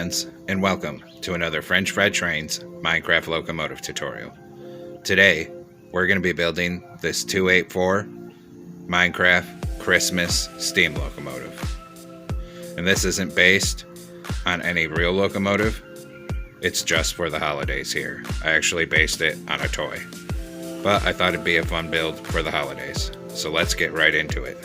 fans, and welcome to another French Fried Trains Minecraft Locomotive tutorial. Today, we're going to be building this 284 Minecraft Christmas steam locomotive. And this isn't based on any real locomotive, it's just for the holidays here. I actually based it on a toy, but I thought it'd be a fun build for the holidays. So let's get right into it.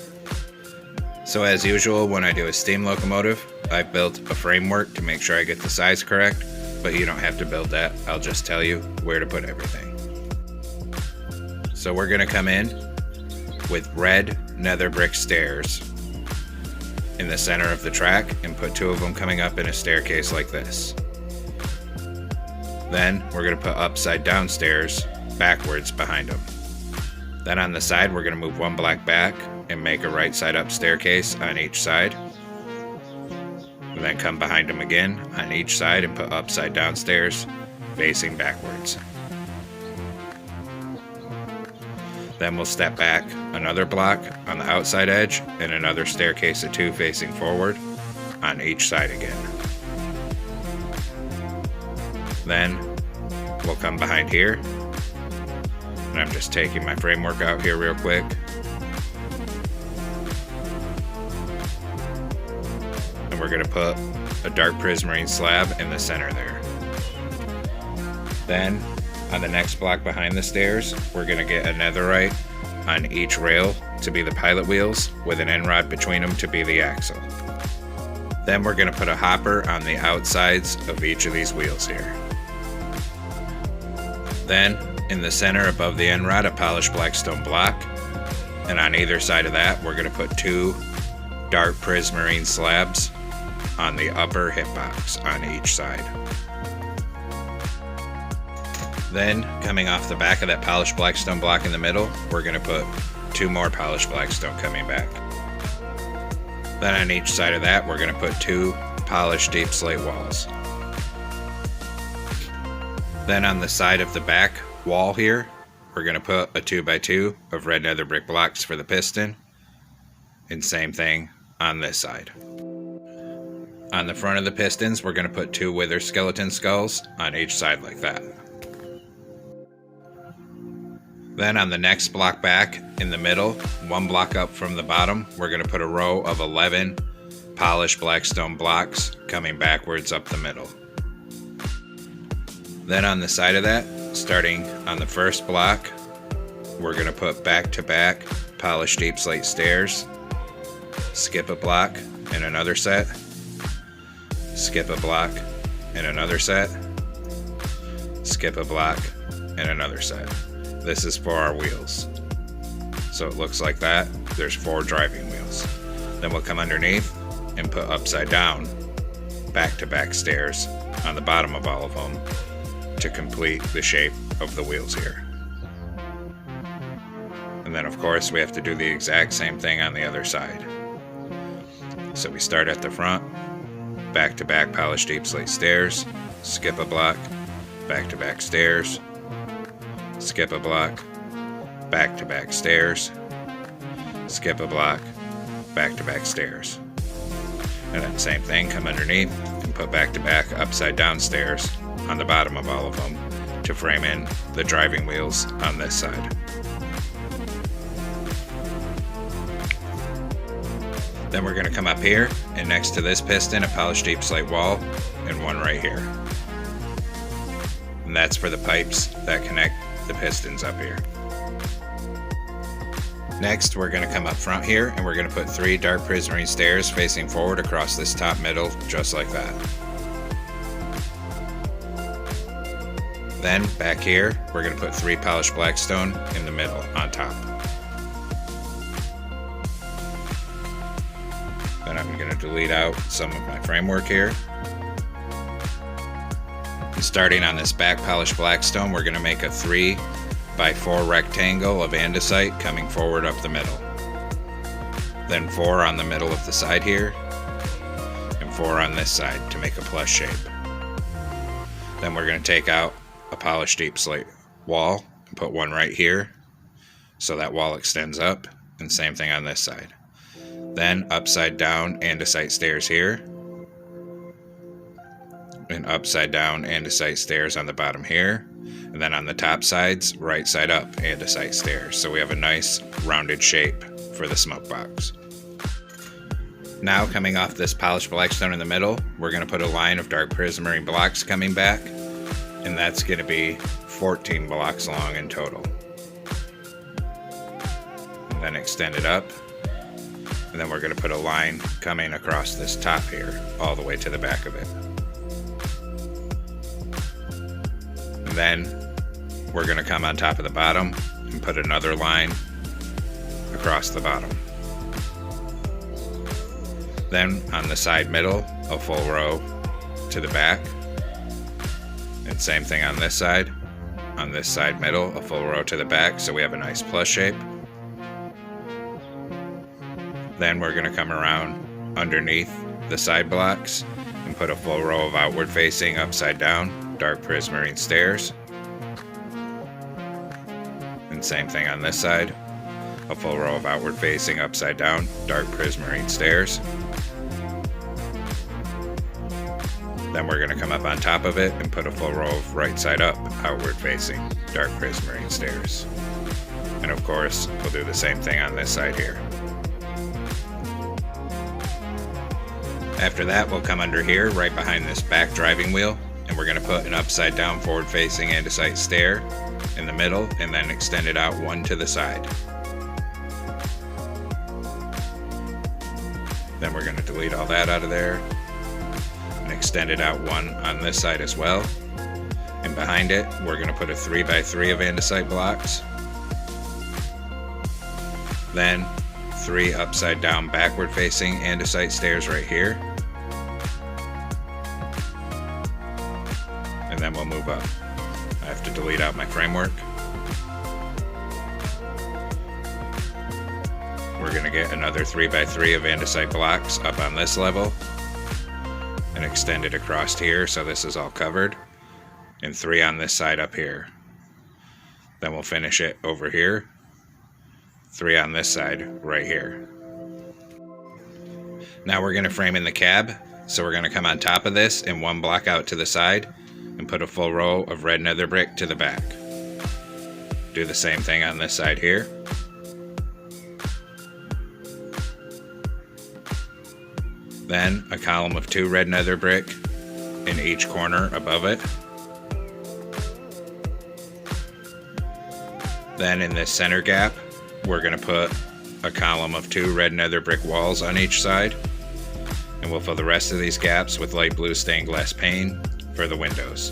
So as usual, when I do a steam locomotive, I've built a framework to make sure I get the size correct, but you don't have to build that. I'll just tell you where to put everything. So we're going to come in with red nether brick stairs in the center of the track and put two of them coming up in a staircase like this. Then we're going to put upside down stairs backwards behind them. Then on the side, we're going to move one block back and make a right side up staircase on each side. And then come behind them again on each side and put upside down stairs facing backwards. Then we'll step back another block on the outside edge and another staircase of two facing forward on each side again. Then we'll come behind here, and I'm just taking my framework out here real quick. And we're going to put a dark prismarine slab in the center there. Then on the next block behind the stairs, we're going to get a netherite on each rail to be the pilot wheels with an end rod between them to be the axle. Then we're going to put a hopper on the outsides of each of these wheels here. Then in the center above the end rod, a polished black stone block, and on either side of that, we're going to put two dark prismarine slabs on the upper hitbox on each side. Then, coming off the back of that polished black stone block in the middle, we're going to put two more polished black stone coming back. Then on each side of that, we're going to put two polished deep slate walls. Then on the side of the back wall here, we're going to put a 2x2 of red nether brick blocks for the piston, and same thing on this side. On the front of the pistons, we're going to put two wither skeleton skulls on each side like that. Then on the next block back in the middle, one block up from the bottom, we're going to put a row of 11 polished black stone blocks coming backwards up the middle. Then on the side of that, starting on the first block, we're going to put back-to-back polished deep slate stairs, skip a block in another set, skip a block in another set, skip a block in another set. This is for our wheels. So it looks like that. There's 4 driving wheels. Then we'll come underneath and put upside down back-to-back stairs on the bottom of all of them to complete the shape of the wheels here. And then of course we have to do the exact same thing on the other side. So we start at the front, back-to-back polished deep slate stairs, skip a block, back-to-back stairs, skip a block, back-to-back stairs, skip a block, back-to-back stairs. And then same thing, come underneath and put back-to-back upside down stairs on the bottom of all of them to frame in the driving wheels on this side. Then we're going to come up here, and next to this piston, a polished deep slate wall, and one right here. And that's for the pipes that connect the pistons up here. Next, we're going to come up front here, and we're going to put 3 dark prismarine stairs facing forward across this top middle, just like that. Then, back here, we're going to put 3 polished black stone in the middle, on top. Then I'm going to delete out some of my framework here. And starting on this back polished black stone, we're going to make a 3x4 rectangle of andesite coming forward up the middle. Then 4 on the middle of the side here, and 4 on this side to make a plus shape. Then we're going to take out a polished deep slate wall and put one right here so that wall extends up, and same thing on this side. Then upside down andesite stairs here, an upside down andesite stairs on the bottom here, and then on the top sides, right side up andesite stairs. So we have a nice rounded shape for the smoke box. Now, coming off this polished blackstone in the middle, we're going to put a line of dark prismarine blocks coming back, and that's going to be 14 blocks long in total. And then extend it up, and then we're going to put a line coming across this top here, all the way to the back of it. And then we're going to come on top of the bottom and put another line across the bottom. Then on the side middle, a full row to the back. And same thing on this side. On this side middle, a full row to the back, so we have a nice plus shape. Then we're going to come around underneath the side blocks and put a full row of outward facing upside down dark prismarine stairs. And same thing on this side, a full row of outward facing upside down dark prismarine stairs. Then we're going to come up on top of it and put a full row of right side up outward facing dark prismarine stairs. And of course, we'll do the same thing on this side here. After that, we'll come under here right behind this back driving wheel, and we're going to put an upside down forward facing andesite stair in the middle and then extend it out one to the side. Then we're going to delete all that out of there and extend it out one on this side as well. And behind it, we're going to put a 3x3 of andesite blocks. Then 3 upside down backward facing andesite stairs right here. And then we'll move up. I have to delete out my framework. We're going to get another 3x3 of andesite blocks up on this level and extend it across here so this is all covered, and 3 on this side up here. Then we'll finish it over here, 3 on this side right here. Now we're going to frame in the cab, so we're going to come on top of this and 1 block out to the side and put a full row of red nether brick to the back. Do the same thing on this side here. Then a column of 2 red nether brick in each corner above it. Then in this center gap, we're going to put a column of 2 red nether brick walls on each side. And we'll fill the rest of these gaps with light blue stained glass pane for the windows.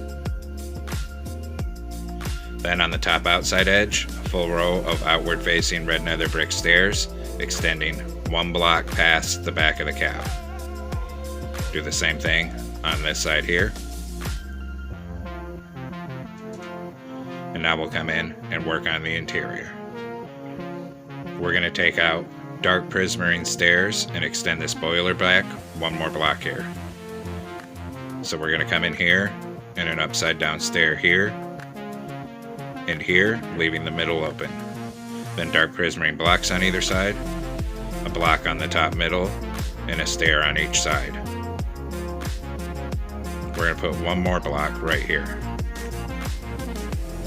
Then on the top outside edge, a full row of outward facing red nether brick stairs extending 1 block past the back of the cab. Do the same thing on this side here. And now we'll come in and work on the interior. We're going to take out dark prismarine stairs and extend this boiler back 1 more block here. So we're going to come in here and an upside down stair here and here, leaving the middle open. Then dark prismarine blocks on either side, a block on the top middle, and a stair on each side. We're going to put 1 more block right here.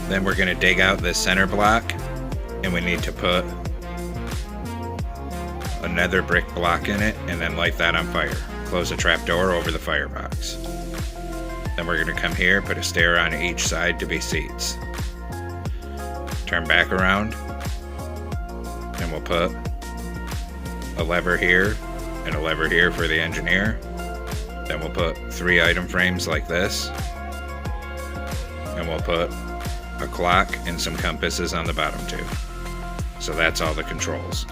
Then we're going to dig out this center block, and we need to put a nether brick block in it and then light that on fire. Close a trap door over the firebox. Then we're going to come here, put a stair on each side to be seats. Turn back around, and we'll put a lever here and a lever here for the engineer. Then we'll put 3 item frames like this, and we'll put a clock and some compasses on the bottom too. So that's all the controls.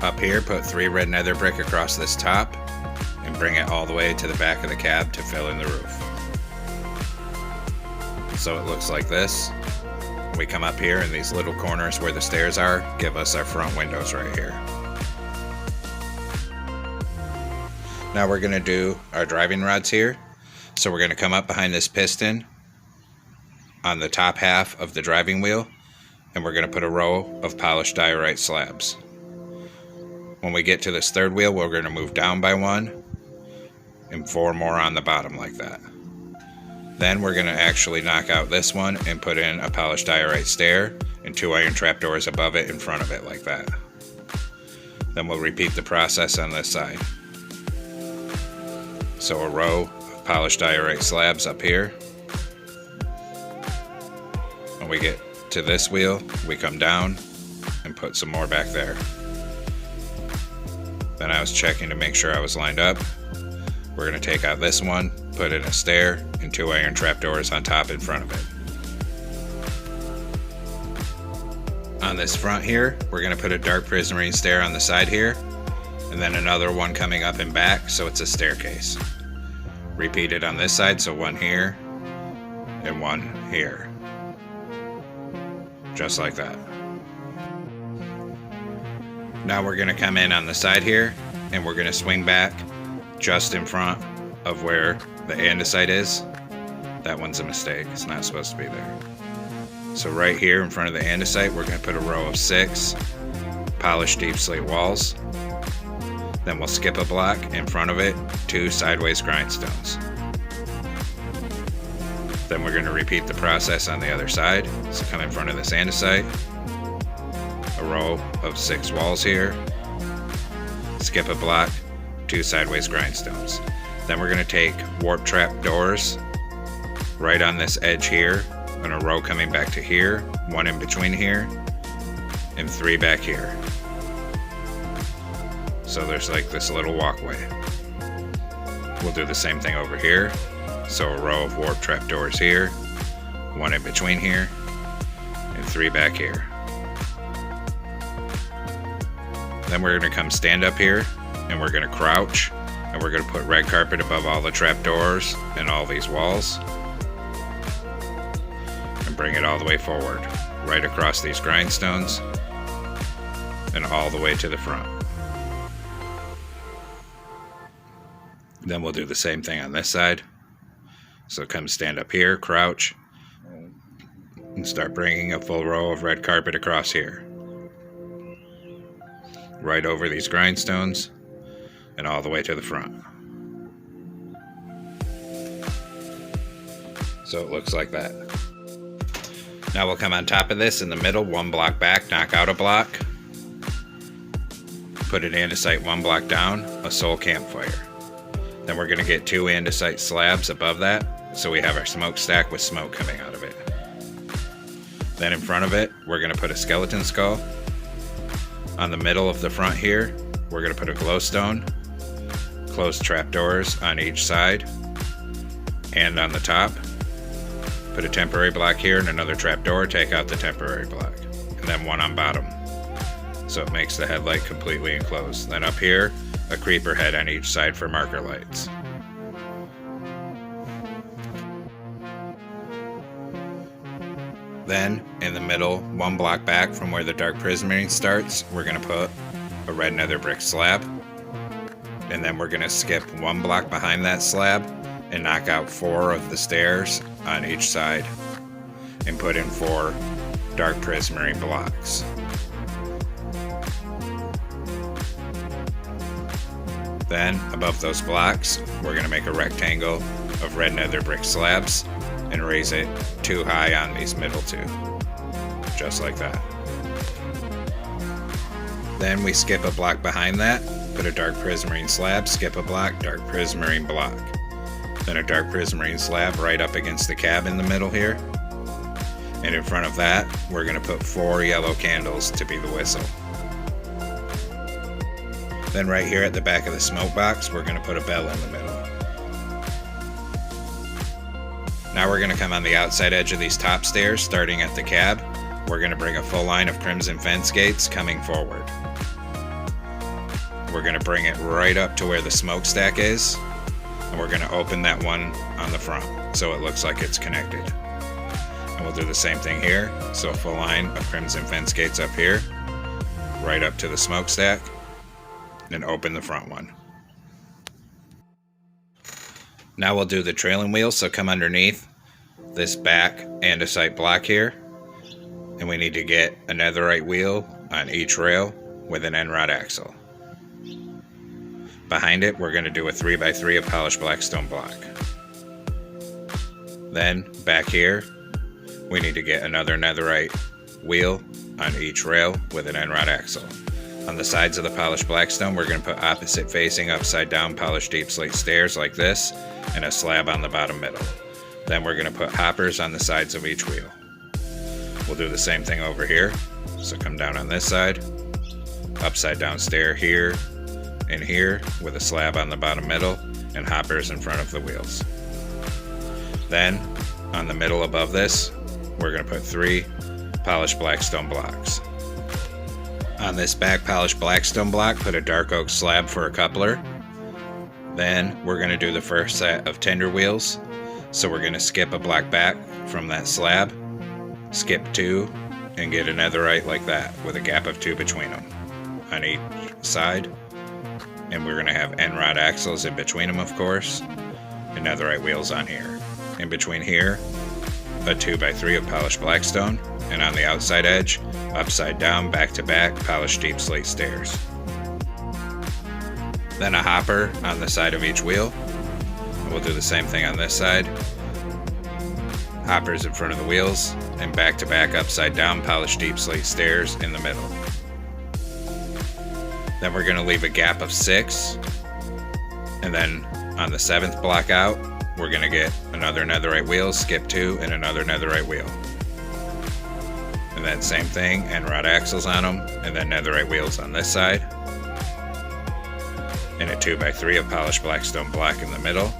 Up here, put 3 red nether brick across this top and bring it all the way to the back of the cab to fill in the roof. So it looks like this. We come up here, and these little corners where the stairs are give us our front windows right here. Now we're going to do our driving rods here. So we're going to come up behind this piston on the top half of the driving wheel, and we're going to put a row of polished diorite slabs. When we get to this third wheel, we're going to move down by 1 and 4 more on the bottom like that. Then we're going to actually knock out this one and put in a polished diorite stair and 2 iron trapdoors above it in front of it like that. Then we'll repeat the process on this side. So a row of polished diorite slabs up here. When we get to this wheel, we come down and put some more back there. Then I was checking to make sure I was lined up. We're going to take out this one, put in a stair, and 2 iron trapdoors on top in front of it. On this front here, we're going to put a dark prismarine stair on the side here, and then another one coming up and back, so it's a staircase. Repeat it on this side, so 1 here, and 1 here. Just like that. Now we're going to come in on the side here, and we're going to swing back just in front of where the andesite is. That one's a mistake, it's not supposed to be there. So right here in front of the andesite, we're going to put a row of 6 polished deep slate walls. Then we'll skip a block in front of it, 2 sideways grindstones. Then we're going to repeat the process on the other side. So come in front of this andesite, a row of 6 walls here, skip a block, 2 sideways grindstones. Then we're going to take warp trap doors right on this edge here, and a row coming back to here, 1 in between here, and 3 back here. So there's like this little walkway. We'll do the same thing over here. So a row of warp trap doors here, 1 in between here, and 3 back here. Then we're going to come stand up here, and we're going to crouch, and we're going to put red carpet above all the trap doors and all these walls, and bring it all the way forward, right across these grindstones, and all the way to the front. Then we'll do the same thing on this side. So come stand up here, crouch, and start bringing a full row of red carpet across here, right over these grindstones, and all the way to the front. So it looks like that. Now we'll come on top of this in the middle, 1 block back, knock out a block, put an andesite 1 block down, a soul campfire. Then we're going to get 2 andesite slabs above that, so we have our smokestack with smoke coming out of it. Then in front of it, we're going to put a skeleton skull. On the middle of the front here, we're going to put a glowstone, close trapdoors on each side, and on the top, put a temporary block here and another trapdoor, take out the temporary block, and then 1 on bottom. So it makes the headlight completely enclosed. Then up here, a creeper head on each side for marker lights. Then, in the middle, 1 block back from where the dark prismarine starts, we're going to put a red nether brick slab. And then we're going to skip 1 block behind that slab and knock out 4 of the stairs on each side and put in 4 dark prismarine blocks. Then, above those blocks, we're going to make a rectangle of red nether brick slabs and raise it 2 high on these middle 2, just like that. Then we skip a block behind that, put a dark prismarine slab, skip a block, dark prismarine block. Then a dark prismarine slab right up against the cab in the middle here. And in front of that, we're going to put 4 yellow candles to be the whistle. Then right here at the back of the smoke box, we're going to put a bell in the middle. Now we're going to come on the outside edge of these top stairs, starting at the cab. We're going to bring a full line of crimson fence gates coming forward. We're going to bring it right up to where the smokestack is, and we're going to open that one on the front so it looks like it's connected. And we'll do the same thing here. So a full line of crimson fence gates up here, right up to the smokestack, and open the front one. Now we'll do the trailing wheel, so come underneath this back andesite block here, and we need to get a netherite wheel on each rail with an end rod axle. Behind it, we're going to do a 3x3 of polished black stone block. Then, back here, we need to get another netherite wheel on each rail with an end rod axle. On the sides of the polished black stone, we're going to put opposite facing upside down polished deep slate stairs like this, and a slab on the bottom middle. Then we're going to put hoppers on the sides of each wheel. We'll do the same thing over here. So come down on this side, upside down stair here and here with a slab on the bottom middle and hoppers in front of the wheels. Then on the middle above this, we're going to put 3 polished black stone blocks. On this back polished black stone block, put a dark oak slab for a coupler. Then we're going to do the first set of tender wheels. So we're going to skip a block back from that slab, skip 2, and get a netherite like that with a gap of 2 between them on each side. And we're going to have end rod axles in between them, of course, and netherite wheels on here. In between here, a 2x3 of polished blackstone, and on the outside edge, upside down, back to back, polished deep slate stairs. Then a hopper on the side of each wheel. We'll do the same thing on this side. Hoppers in front of the wheels, and back to back, upside down, polished deep slate stairs in the middle. Then we're going to leave a gap of 6, and then on the 7th block out, we're going to get another netherite wheel, skip 2, and another netherite wheel. And then same thing, end rod axles on them, and then netherite wheels on this side. And a 2x3 of polished blackstone block in the middle.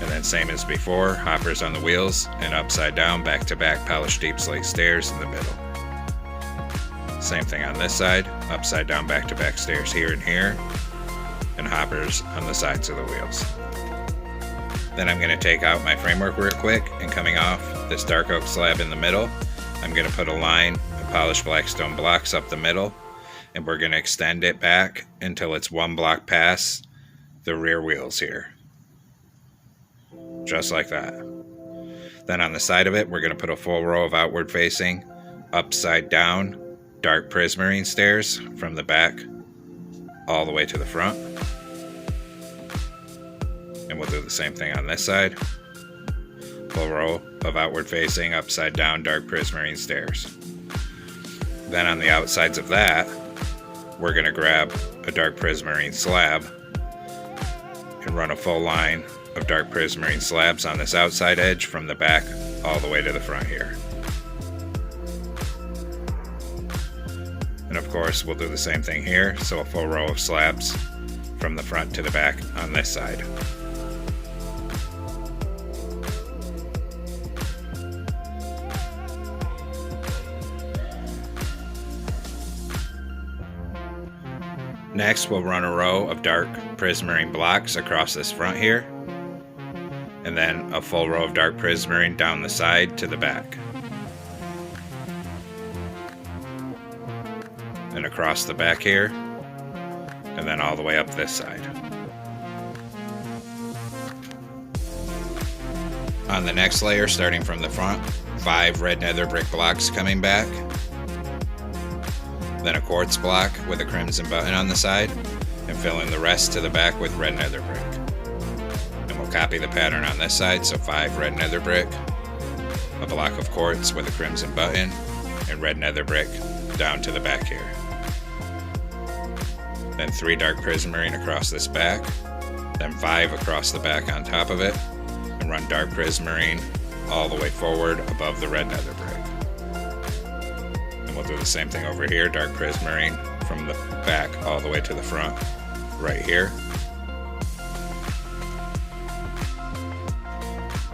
And then same as before, hoppers on the wheels, and upside down, back to back, polished deep slate stairs in the middle. Same thing on this side, upside down, back to back stairs here and here, and hoppers on the sides of the wheels. Then I'm going to take out my framework real quick, and coming off this dark oak slab in the middle, I'm going to put a line of polished blackstone blocks up the middle, and we're going to extend it back until it's 1 block past the rear wheels here. Just like that. Then on the side of it, we're going to put a full row of outward facing, upside down, dark prismarine stairs from the back all the way to the front. And we'll do the same thing on this side. Full row of outward facing, upside down, dark prismarine stairs. Then on the outsides of that, we're going to grab a dark prismarine slab and run a full line of dark prismarine slabs on this outside edge from the back all the way to the front here. And of course, we'll do the same thing here, so a full row of slabs from the front to the back on this side. Next, we'll run a row of dark prismarine blocks across this front here, and then a full row of dark prismarine down the side to the back. And across the back here, and then all the way up this side. On the next layer, starting from the front, 5 red nether brick blocks coming back, then a quartz block with a crimson button on the side, and fill in the rest to the back with red nether brick. And we'll copy the pattern on this side, so 5 red nether brick, a block of quartz with a crimson button, and red nether brick down to the back here. Then 3 dark prismarine across this back, then 5 across the back on top of it, and run dark prismarine all the way forward above the red nether brick. And we'll do the same thing over here, dark prismarine from the back all the way to the front, right here.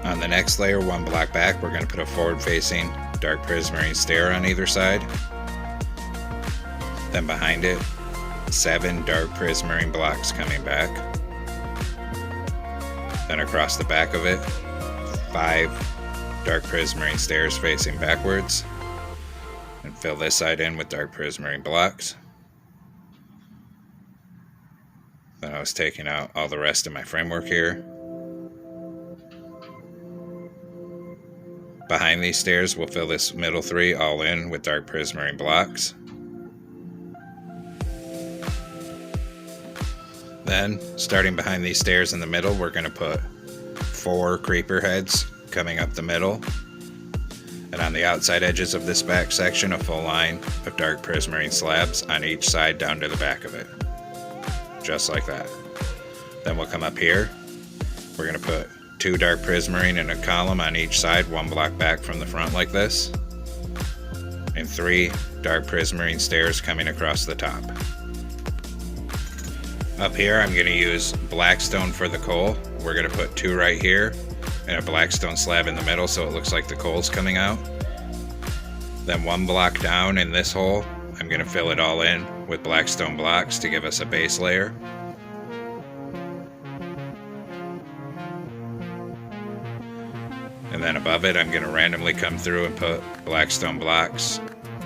On the next layer, 1 block back, we're going to put a forward-facing dark prismarine stair on either side. Then behind it, 7 dark prismarine blocks coming back. Then across the back of it, 5 dark prismarine stairs facing backwards. And fill this side in with dark prismarine blocks. Then I was taking out all the rest of my framework here. Behind these stairs, we'll fill this middle 3 all in with dark prismarine blocks. Then, starting behind these stairs in the middle, we're going to put 4 creeper heads coming up the middle. And on the outside edges of this back section, a full line of dark prismarine slabs on each side down to the back of it. Just like that. Then we'll come up here. We're going to put 2 dark prismarine in a column on each side, 1 block back from the front like this. And 3 dark prismarine stairs coming across the top. Up here I'm going to use blackstone for the coal. We're going to put 2 right here and a blackstone slab in the middle so it looks like the coal's coming out. Then 1 block down in this hole, I'm going to fill it all in with blackstone blocks to give us a base layer. And then above it I'm going to randomly come through and put blackstone blocks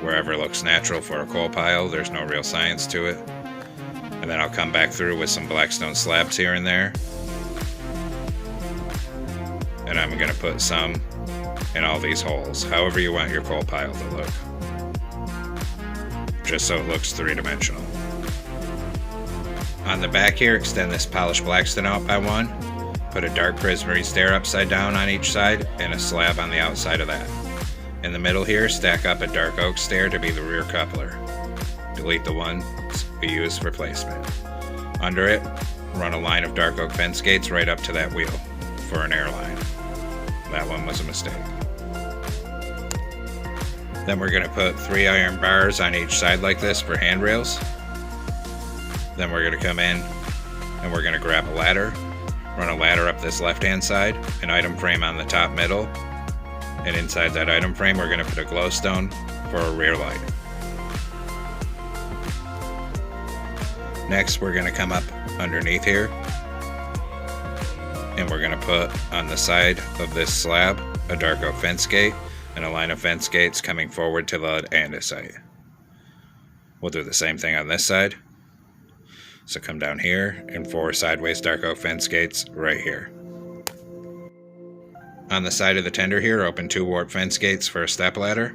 wherever looks natural for a coal pile. There's no real science to it. And then I'll come back through with some blackstone slabs here and there. And I'm going to put some in all these holes, however you want your coal pile to look. Just so it looks 3-dimensional. On the back here, extend this polished blackstone out by 1. Put a dark prismarine stair upside down on each side and a slab on the outside of that. In the middle here, stack up a dark oak stair to be the rear coupler. Delete the ones we use for placement. Under it, run a line of dark oak fence gates right up to that wheel for an air line. That one was a mistake. Then we're going to put 3 iron bars on each side like this for handrails. Then we're going to come in and we're going to grab a ladder, run a ladder up this left hand side, an item frame on the top middle, and inside that item frame we're going to put a glowstone for a rear light. Next we're going to come up underneath here and we're going to put on the side of this slab a dark oak fence gate and a line of fence gates coming forward to the andesite. We'll do the same thing on this side. So come down here and 4 sideways dark oak fence gates right here. On the side of the tender here, open 2 warp fence gates for a step ladder.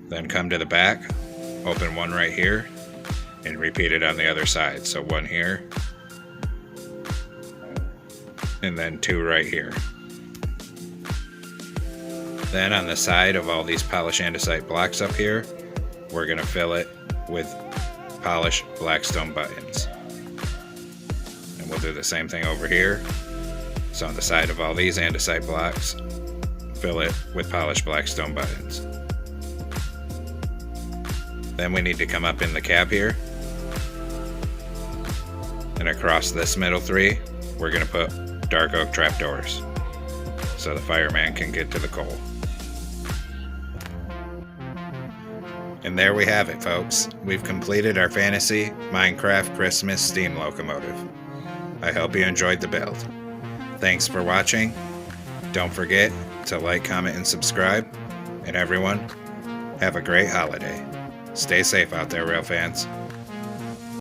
Then come to the back, open 1 right here, and repeat it on the other side. So 1 here, and then 2 right here. Then on the side of all these polished andesite blocks up here, we're going to fill it with polished blackstone buttons. And we'll do the same thing over here. So on the side of all these andesite blocks, fill it with polished blackstone buttons. Then we need to come up in the cap here. And across this middle 3, we're going to put dark oak trapdoors so the fireman can get to the coal. And there we have it, folks. We've completed our fantasy Minecraft Christmas steam locomotive. I hope you enjoyed the build. Thanks for watching. Don't forget to like, comment, and subscribe. And everyone, have a great holiday. Stay safe out there, rail fans.